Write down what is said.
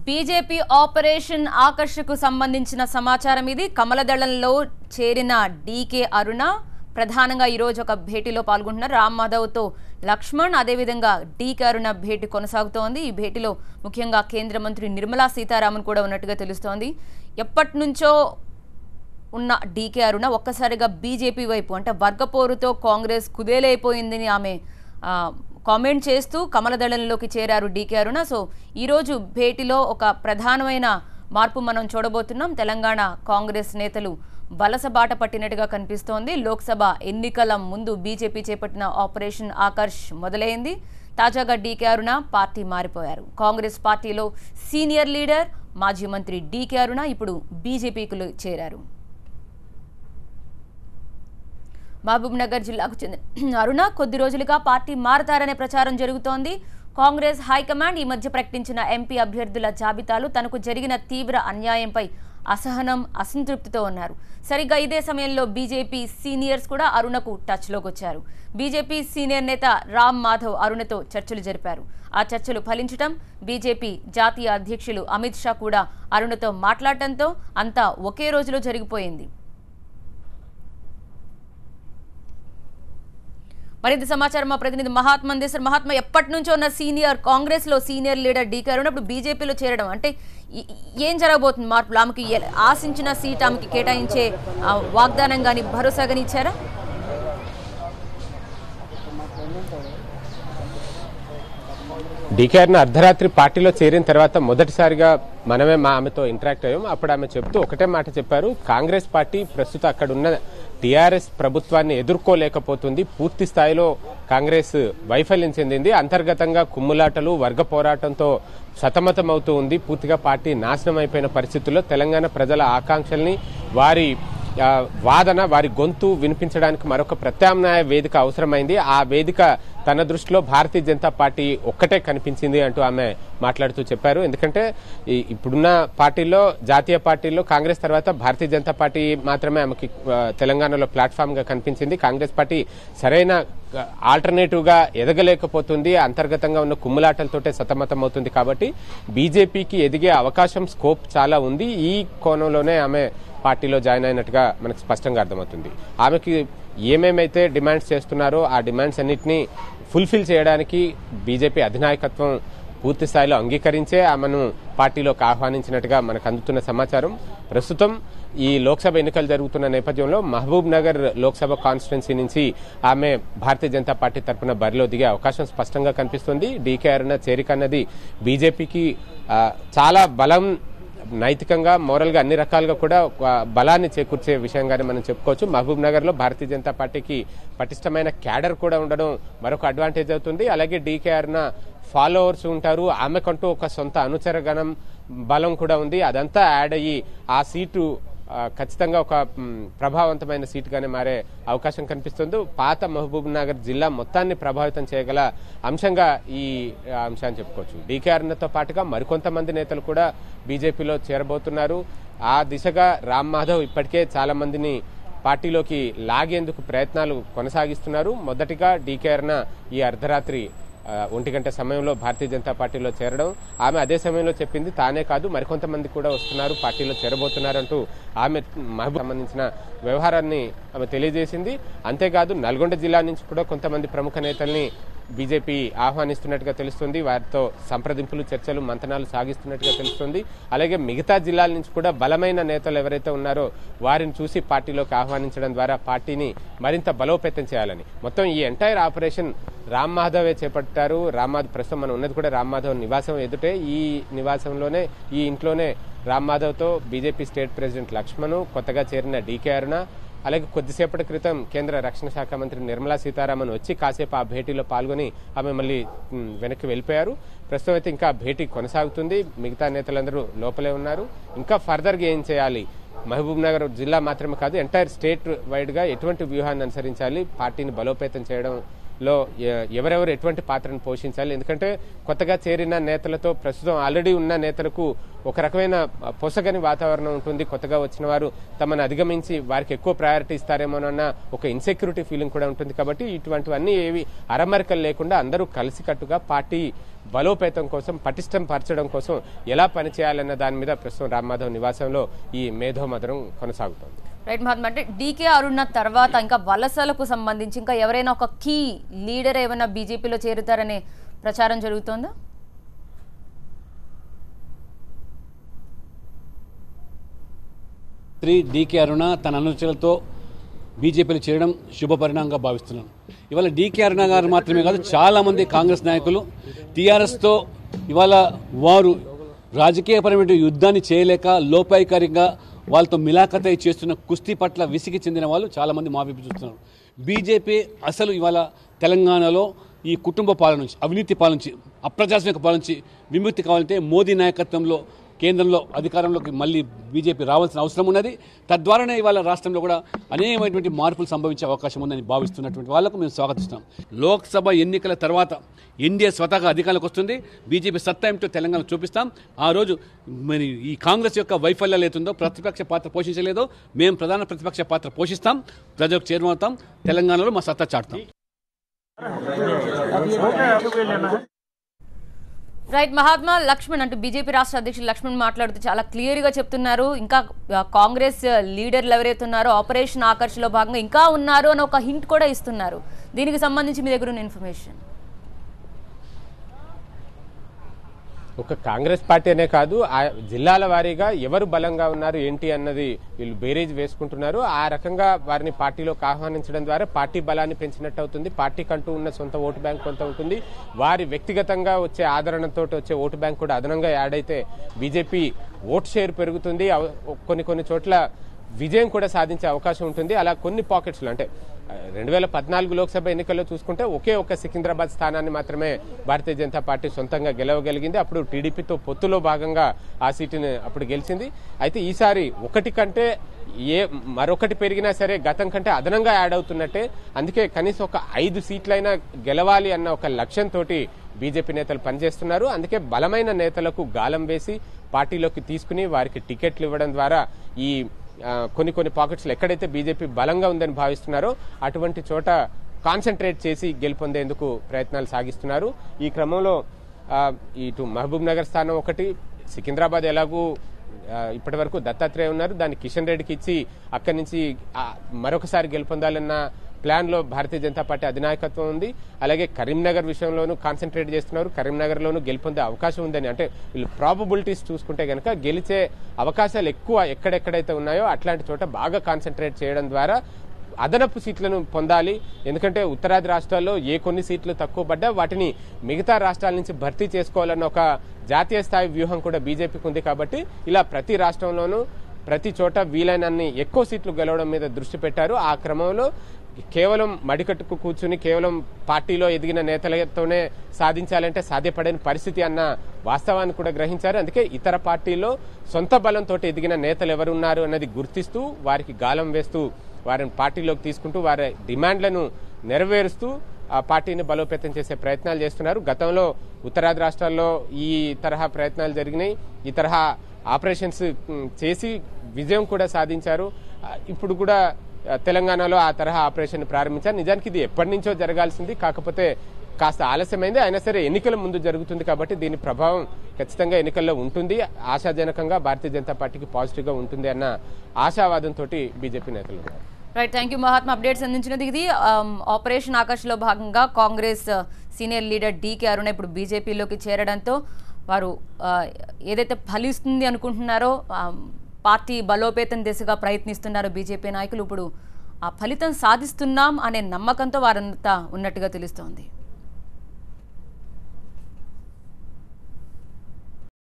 BJP operation ఆకర్షకు సంబంధించిన సమాచారం ఇది. కమలదళంలో చేరిన డీకే అరుణ ప్రధానంగా ఈ రోజు ఒక భేటీలో పాల్గొంటున్నారు. రామ్ మాధవ్తో లక్ష్మణ్, అదేవిధంగా డీకే అరుణ భేటీ కొనసాగుతోంది. ఈ భేటీలో ముఖ్యంగా కేంద్ర మంత్రి నిర్మలా సీతారామన్ కూడా ఉన్నట్టుగా తెలుస్తోంది. ఎప్పటి నుంచో ఉన్న డీకే అరుణ ఒక్కసారిగా బీజేపీ వైపు అంటే వర్గపోరుతో కాంగ్రెస్ కుదేలైపోయిందని ఆమె కామెంట్ చేస్తూ కమలదళంలోకి చేరారు డీకే అరుణ. సో ఈరోజు భేటీలో ఒక ప్రధానమైన మార్పు మనం చూడబోతున్నాం. తెలంగాణ కాంగ్రెస్ నేతలు వలస బాట పట్టినట్టుగా కనిపిస్తోంది. లోక్సభ ఎన్నికల ముందు బీజేపీ చేపట్టిన ఆపరేషన్ ఆకర్ష్ మొదలైంది. తాజాగా డీకే అరుణ పార్టీ మారిపోయారు. కాంగ్రెస్ పార్టీలో సీనియర్ లీడర్ మాజీ మంత్రి డీకే అరుణ ఇప్పుడు బీజేపీకి చేరారు. మహబూబ్ నగర్ జిల్లాకు చెందిన అరుణ కొద్ది రోజులుగా పార్టీ మారతారనే ప్రచారం జరుగుతోంది. కాంగ్రెస్ హైకమాండ్ ఈ మధ్య ప్రకటించిన ఎంపీ అభ్యర్థుల జాబితాలు తనకు జరిగిన తీవ్ర అన్యాయంపై అసహనం, అసంతృప్తితో ఉన్నారు. సరిగ్గా ఇదే సమయంలో బీజేపీ సీనియర్స్ కూడా అరుణకు టచ్లోకి వచ్చారు. బీజేపీ సీనియర్ నేత రామ్ మాధవ్ అరుణతో చర్చలు జరిపారు. ఆ చర్చలు ఫలించడం, బీజేపీ జాతీయ అధ్యక్షులు అమిత్ షా కూడా అరుణతో మాట్లాడటంతో అంతా ఒకే రోజులో జరిగిపోయింది. మరింత సమాచారం మా ప్రతినిధి మహాత్మా అందిస్తారు. మహాత్మా, ఎప్పటి నుంచో ఉన్న కాంగ్రెస్ లో సీనియర్ లీడర్ డీకే అరుణ ఇప్పుడు బీజేపీలో చేరడం అంటే ఏం జరగబోతుంది మార్పులు? ఆమెకి ఆశించిన సీట్ ఆమెకి కేటాయించే వాగ్దానం కానీ భరోసా కానీ ఇచ్చారా? డీకే అరుణ అర్ధరాత్రి పార్టీలో చేరిన తర్వాత మొదటిసారిగా మనమే ఆమెతో ఇంటరాక్ట్ అయ్యాం. అప్పుడు ఆమె చెప్తూ ఒకటే మాట చెప్పారు, కాంగ్రెస్ పార్టీ ప్రస్తుతం అక్కడ ఉన్న టీఆర్ఎస్ ప్రభుత్వాన్ని ఎదుర్కోలేకపోతుంది. పూర్తి స్థాయిలో కాంగ్రెస్ వైఫల్యం చెందింది. అంతర్గతంగా కుమ్ములాటలు, వర్గ పోరాటంతో సతమతమవుతూ ఉంది. పూర్తిగా పార్టీ నాశనం అయిపోయిన పరిస్థితుల్లో తెలంగాణ ప్రజల ఆకాంక్షల్ని, వారి వాదన, వారి గొంతు వినిపించడానికి మరొక ప్రత్యామ్నాయ వేదిక అవసరమైంది. ఆ వేదిక తన దృష్టిలో భారతీయ జనతా పార్టీ ఒక్కటే కనిపించింది అంటూ ఆమె మాట్లాడుతూ చెప్పారు. ఎందుకంటే ఇప్పుడున్న పార్టీల్లో, జాతీయ పార్టీల్లో కాంగ్రెస్ తర్వాత భారతీయ జనతా పార్టీ మాత్రమే ఆమెకి తెలంగాణలో ప్లాట్ఫామ్ గా కనిపించింది. కాంగ్రెస్ పార్టీ సరైన ఆల్టర్నేటివ్ గా ఎదగలేకపోతుంది. అంతర్గతంగా ఉన్న కుమ్ములాటలతోటే సతమతం అవుతుంది. కాబట్టి బీజేపీకి ఎదిగే అవకాశం, స్కోప్ చాలా ఉంది. ఈ కోణంలోనే ఆమె పార్టీలో జాయిన్ అయినట్టుగా మనకు స్పష్టంగా అర్థమవుతుంది. ఆమెకి ఏమేమైతే డిమాండ్స్ చేస్తున్నారో ఆ డిమాండ్స్ అన్నింటినీ ఫుల్ఫిల్ చేయడానికి బీజేపీ అధినాయకత్వం పూర్తి స్థాయిలో అంగీకరించే ఆమెను పార్టీలోకి ఆహ్వానించినట్టుగా మనకు అందుతున్న సమాచారం. ప్రస్తుతం ఈ లోక్సభ ఎన్నికలు జరుగుతున్న నేపథ్యంలో మహబూబ్ నగర్ లోక్సభ కాన్స్టిట్యున్సీ నుంచి ఆమె భారతీయ జనతా పార్టీ తరఫున బరిలో దిగే అవకాశం స్పష్టంగా కనిపిస్తుంది. డీకే అరుణ చేరిక అన్నది బీజేపీకి చాలా బలం, నైతికంగా, మోరల్ గా అన్ని రకాలుగా కూడా బలాన్ని చేకూర్చే విషయంగానే మనం చెప్పుకోవచ్చు. మహబూబ్ నగర్ లో భారతీయ జనతా పార్టీకి పటిష్టమైన క్యాడర్ కూడా ఉండడం మరొక అడ్వాంటేజ్ అవుతుంది. అలాగే డీకే అరుణ ఫాలోవర్స్ ఉంటారు. ఆమెకంటూ ఒక సొంత అనుచరగణం, బలం కూడా ఉంది. అదంతా యాడ్ అయ్యి ఆ సీటు ఖచ్చితంగా ఒక ప్రభావవంతమైన సీటుగానే మారే అవకాశం కనిపిస్తుంది. పాత మహబూబ్ నగర్ జిల్లా మొత్తాన్ని ప్రభావితం చేయగల అంశంగా ఈ అంశాన్ని చెప్పుకోవచ్చు. డీకే అరుణతో పాటుగా మరికొంతమంది నేతలు కూడా బీజేపీలో చేరబోతున్నారు. ఆ దిశగా రామ్ మాధవ్ ఇప్పటికే చాలా మందిని పార్టీలోకి లాగేందుకు ప్రయత్నాలు కొనసాగిస్తున్నారు. మొదటిగా డీకే అరుణ ఈ అర్ధరాత్రి 1 గంట సమయంలో భారతీయ జనతా పార్టీలో చేరడం, ఆమె అదే సమయంలో చెప్పింది తానే కాదు మరికొంతమంది కూడా వస్తున్నారు, పార్టీలో చేరబోతున్నారంటూ ఆమె మహబూబ్ సంబంధించిన వ్యవహారాన్ని ఆమె తెలియజేసింది. అంతేకాదు నల్గొండ జిల్లా నుంచి కూడా కొంతమంది ప్రముఖ నేతల్ని బీజేపీ ఆహ్వానిస్తున్నట్టుగా తెలుస్తుంది. వారితో సంప్రదింపులు, చర్చలు, మంతనాలు సాగిస్తున్నట్టుగా తెలుస్తుంది. అలాగే మిగతా జిల్లాల నుంచి కూడా బలమైన నేతలు ఎవరైతే ఉన్నారో వారిని చూసి పార్టీలోకి ఆహ్వానించడం ద్వారా పార్టీని మరింత బలోపేతం చేయాలని మొత్తం ఈ ఎంటైర్ ఆపరేషన్ రామ్ మాధవే చేపట్టారు. రామ్ మాధవ్ ప్రస్తుతం మనం ఉన్నది కూడా రామ్ మాధవ్ నివాసం ఎదుటే. ఈ నివాసంలోనే, ఈ ఇంట్లోనే రామ్ మాధవ్తో బీజేపీ స్టేట్ ప్రెసిడెంట్ లక్ష్మణ్, కొత్తగా చేరిన డీకే అరుణ, అలాగే కొద్దిసేపటి క్రితం కేంద్ర రక్షణ శాఖ మంత్రి నిర్మలా సీతారామన్ వచ్చి కాసేపు ఆ భేటీలో పాల్గొని ఆమె మళ్ళీ వెనక్కి వెళ్ళిపోయారు. ప్రస్తుతం అయితే ఇంకా భేటీ కొనసాగుతుంది. మిగతా నేతలందరూ లోపలే ఉన్నారు. ఇంకా ఫర్దర్గా ఏం చేయాలి, మహబూబ్ నగర్ జిల్లా మాత్రమే కాదు ఎంటైర్ స్టేట్ వైడ్ గా ఎటువంటి వ్యూహాన్ని అనుసరించాలి, పార్టీని బలోపేతం చేయడం లో ఎవరెవరు ఎటువంటి పాత్రను పోషించాలి. ఎందుకంటే కొత్తగా చేరిన నేతలతో ప్రస్తుతం ఆల్రెడీ ఉన్న నేతలకు ఒక రకమైన పొసగని వాతావరణం ఉంటుంది. కొత్తగా వచ్చిన వారు తమను అధిగమించి వారికి ఎక్కువ ప్రయారిటీ ఇస్తారేమోనన్న ఒక ఇన్సెక్యూరిటీ ఫీలింగ్ కూడా ఉంటుంది. కాబట్టి ఇటువంటివన్నీ ఏవి అరమరికలు లేకుండా అందరూ కలిసికట్టుగా పార్టీ బలోపేతం కోసం పటిష్టం పరచడం కోసం ఎలా పనిచేయాలన్న దాని మీద ప్రస్తుతం రామ్మాధవ్ నివాసంలో ఈ మేధోమథనం కొనసాగుతోంది. రైట్ మహాత్మా, అంటే డీకే అరుణ తర్వాత ఇంకా వలసలకు సంబంధించి ఇంకా ఎవరైనా ఒక కీ లీడర్ ఏమైనా బీజేపీలో చేరుతారనే ప్రచారం జరుగుతోందా? డీకే అరుణ తన అనుచరులతో బీజేపీలో చేరడం శుభపరిణామంగా భావిస్తున్నాను. ఇవాళ డీకే అరుణ గారు మాత్రమే కాదు, చాలామంది కాంగ్రెస్ నాయకులు టీఆర్ఎస్తో ఇవాళ వారు రాజకీయపరమైన యుద్ధాన్ని చేయలేక లోపాయికారిగా వాళ్ళతో మిలాఖతై చేస్తున్న కుస్తీ పట్ల విసిగి చెందిన వాళ్ళు చాలామంది మావిపు చూస్తున్నారు. బీజేపీ అసలు ఇవాళ తెలంగాణలో ఈ కుటుంబ పాలన నుంచి, అవినీతి పాలన నుంచి, అప్రజాస్వామిక పాలన నుంచి విముక్తి కావాలంటే మోదీ నాయకత్వంలో కేంద్రంలో అధికారంలోకి మళ్ళీ బీజేపీ రావాల్సిన అవసరం ఉన్నది. తద్వారానే ఇవాళ రాష్ట్రంలో కూడా అనేకమైనటువంటి మార్పులు సంభవించే అవకాశం ఉందని భావిస్తున్నటువంటి వాళ్లకు మేము స్వాగతిస్తాం. లోక్సభ ఎన్నికల తర్వాత ఎన్డీఏ స్వతహాగా అధికారంలోకి వస్తుంది. బీజేపీ సత్తా ఏమిటో తెలంగాణ చూపిస్తాం. ఆ రోజు మరి ఈ కాంగ్రెస్ యొక్క వైఫల్యాలు ఏతుందో, ప్రతిపక్ష పాత్ర పోషించలేదో మేము ప్రధాన ప్రతిపక్ష పాత్ర పోషిస్తాం, ప్రజలకు చేరువవుతాం, తెలంగాణలో మా సత్తా చాటుతాం. రైట్ మహాత్మా, లక్ష్మణ్ అంటూ బీజేపీ రాష్ట్ర అధ్యక్షులు లక్ష్మణ్ మాట్లాడుతూ చాలా క్లియర్గా చెప్తున్నారు. ఇంకా కాంగ్రెస్ లీడర్లు ఎవరైతే ఉన్నారో ఆపరేషన్ ఆకర్ష్లో భాగంగా ఇంకా ఉన్నారు అని ఒక హింట్ కూడా ఇస్తున్నారు. దీనికి సంబంధించి మీ దగ్గర ఉన్న ఇన్ఫర్మేషన్? ఒక కాంగ్రెస్ పార్టీ అనే కాదు, ఆ జిల్లాల వారీగా ఎవరు బలంగా ఉన్నారు ఏంటి అన్నది వీళ్ళు బేరేజ్ వేసుకుంటున్నారు. ఆ రకంగా వారిని పార్టీలోకి ఆహ్వానించడం ద్వారా పార్టీ బలాన్ని పెంచినట్టు అవుతుంది. పార్టీకి అంటూ ఉన్న సొంత ఓటు బ్యాంక్ కొంత ఉంటుంది. వారి వ్యక్తిగతంగా వచ్చే ఆదరణతో వచ్చే ఓటు బ్యాంక్ కూడా అదనంగా యాడ్ అయితే బీజేపీ ఓట్ షేర్ పెరుగుతుంది. కొన్ని చోట్ల విజయం కూడా సాధించే అవకాశం ఉంటుంది. అలా కొన్ని పాకెట్స్లో, అంటే 2014 లోక్సభ ఎన్నికల్లో చూసుకుంటే ఒకే ఒక సికింద్రాబాద్ స్థానాన్ని మాత్రమే భారతీయ జనతా పార్టీ సొంతంగా గెలవగలిగింది. అప్పుడు టీడీపీతో పొత్తులో భాగంగా ఆ సీటుని అప్పుడు గెలిచింది. అయితే ఈసారి ఒకటి కంటే మరొకటి పెరిగినా సరే గతం కంటే అదనంగా యాడ్ అవుతున్నట్టే. అందుకే కనీసం ఒక 5 సీట్లైనా గెలవాలి అన్న ఒక లక్ష్యంతో బీజేపీ నేతలు పనిచేస్తున్నారు. అందుకే బలమైన నేతలకు గాలం వేసి పార్టీలోకి తీసుకుని వారికి టికెట్లు ఇవ్వడం ద్వారా ఈ కొన్ని పాకెట్స్లో ఎక్కడైతే బీజేపీ బలంగా ఉందని భావిస్తున్నారో అటువంటి చోట కాన్సన్ట్రేట్ చేసి గెలుపొందేందుకు ప్రయత్నాలు సాగిస్తున్నారు. ఈ క్రమంలో ఇటు మహబూబ్ నగర్ స్థానం ఒకటి, సికింద్రాబాద్ ఎలాగూ ఇప్పటి వరకు దత్తాత్రేయ ఉన్నారు, దాన్ని కిషన్ రెడ్డికి ఇచ్చి అక్కడి నుంచి మరొకసారి గెలుపొందాలన్న ప్లాన్లో భారతీయ జనతా పార్టీ అధినాయకత్వం ఉంది. అలాగే కరీంనగర్ విషయంలోనూ కాన్సన్ట్రేట్ చేస్తున్నారు. కరీంనగర్లోనూ గెలుపొందే అవకాశం ఉందని, అంటే వీళ్ళు ప్రాబబిలిటీస్ చూసుకుంటే కనుక గెలిచే అవకాశాలు ఎక్కువ ఎక్కడెక్కడైతే ఉన్నాయో అట్లాంటి చోట బాగా కాన్సన్ట్రేట్ చేయడం ద్వారా అదనపు సీట్లను పొందాలి. ఎందుకంటే ఉత్తరాది రాష్ట్రాల్లో కొన్ని సీట్లు తక్కువ పడ్డా వాటిని మిగతా రాష్ట్రాల నుంచి భర్తీ చేసుకోవాలన్న ఒక జాతీయ స్థాయి వ్యూహం కూడా బీజేపీకి ఉంది. కాబట్టి ఇలా ప్రతి రాష్ట్రంలోనూ ప్రతి చోట వీలైనన్ని ఎక్కువ సీట్లు గెలవడం మీద దృష్టి పెట్టారు. ఆ క్రమంలో కేవలం మడికట్టుకు కూర్చుని కేవలం పార్టీలో ఎదిగిన నేతలతోనే సాధించాలంటే సాధ్యపడని పరిస్థితి అన్న వాస్తవాన్ని కూడా గ్రహించారు. అందుకే ఇతర పార్టీల్లో సొంత బలంతో ఎదిగిన నేతలు ఎవరున్నారు అన్నది గుర్తిస్తూ వారికి గాలం వేస్తూ వారిని పార్టీలోకి తీసుకుంటూ వారి డిమాండ్లను నెరవేరుస్తూ ఆ పార్టీని బలోపేతం చేసే ప్రయత్నాలు చేస్తున్నారు. గతంలో ఉత్తరాది రాష్ట్రాల్లో ఈ తరహా ప్రయత్నాలు జరిగినాయి. ఈ తరహా ఆపరేషన్స్ చేసి విజయం కూడా సాధించారు. ఇప్పుడు కూడా తెలంగాణలో ఆ తరహా ఆపరేషన్ ప్రారంభించారు. నిజానికి ఇది ఎప్పటి నుంచో జరగాల్సింది, కాకపోతే కాస్త ఆలస్యమైంది. అయినా సరే ఎన్నికల ముందు జరుగుతుంది కాబట్టి దీని ప్రభావం ఖచ్చితంగా ఎన్నికల్లో ఉంటుంది. ఆశాజనకంగా భారతీయ జనతా పార్టీకి పాజిటివ్గా ఉంటుంది అన్న ఆశావాదంతో బీజేపీ నేతలు ఉన్నారు. Right, thank you Mahatma. Updates అందించినది. ఇది ఆపరేషన్ ఆకర్ష్లో భాగంగా Congress senior leader DK Aruna ఇప్పుడు బీజేపీలోకి చేరడంతో వారు ఏదైతే ఫలిస్తుంది అనుకుంటున్నారో పార్టీ బలోపేతం దిశగా ప్రయత్నిస్తున్నారో బీజేపీ నాయకులు ఇప్పుడు ఆ ఫలితం సాధిస్తున్నాం అనే నమ్మకంతో వారంతా ఉన్నట్టుగా తెలుస్తోంది.